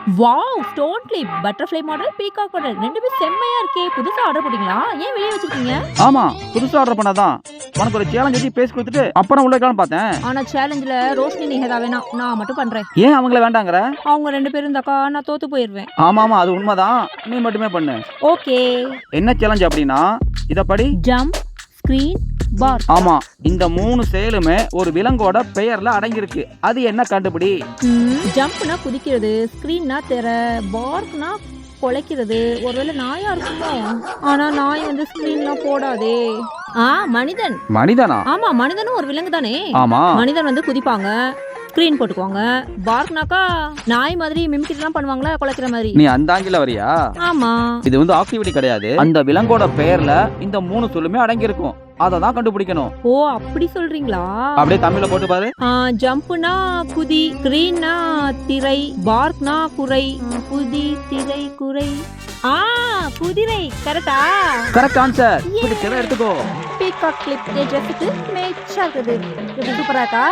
Wow! Stone clip, butterfly model, peacock model 2மே செம்மையா இருக்கே! புதுசா ஆர்டர் போட்டீங்களா? ஏன் வெளிய வச்சிருக்கீங்க? ஆமா, புதுசா ஆர்டர் பண்ணாதான். உனக்கு ஒரு சேலஞ்ச் வச்சு பேசி கொடுத்துட்டு அப்புறம் உள்ள வைக்கலாம்னு பார்த்தேன். ஆனா சேலஞ்சில ரோஷினி நிஹதா வேணாம். நான் மட்டும் பண்றேன். ஏன் அவங்கள வேண்டாங்கிற? அவங்க 2 பேரும் இருந்தாக்கா நான் தோத்து போயிருவேன். ஆமாமா, அது உண்மைதான். நீ மட்டுமே பண்ணு. ஓகே. என்ன சேலஞ்ச் அப்படின்னா, இத படி. ஜம்ப், ஸ்கிரீன், பார். ஆமா, இந்த 3 செயலுமே ஒரு விலங்கோட பெயர்ல அடங்கியிருக்கு. அது என்ன கண்டுபிடி? ஜம்ப்னா குதிக்கிறது, ஸ்கிரீன்னா திரை, பார்க்னா கொலைக்கிறது. ஒருவேளை நாயா இருக்குமோ? ஆனா நாய் வந்து ஸ்கிரீன்லாம் போடாதே. மனிதன். மனிதனா? ஆமா, மனிதனும் ஒரு விலங்கு தானே. ஆமா. மனிதன் வந்து குதிப்பாங்க, ஸ்கிரீன் போட்டுக்குவாங்க. பார்க்னாக்கா நாய் மாதிரி மிமிக்ரிலாம் பண்ணுவாங்களா, கொலைக்கிற மாதிரி. நீ அந்த ஆங்கில வரியா? ஆமா. இது வந்து ஆக்டிவிட்டி கிடையாது. அந்த விலங்கோட பெயர்ல இந்த 3 சொல்லுமே அடங்கி இருக்கும். அத தான் கண்டுபிடிக்கணும். ஓ, அப்படி சொல்றீங்களா? அப்படியே தமிழ்ல போட்டு பாரு. ஜம்ப்னா குதி, ஸ்கிரீன்னா திரை, பார்க்னா குறை, குதி, திரை, குறை. குதிரை. கரெக்டா? Correct answer. இப்படி எடுத்துக்கோ. பீகாக் கிளிப் ட்ரெஸ்ஸுக்கு மேட்சா இருக்குது. எப்படி சூப்பரா இருக்கா?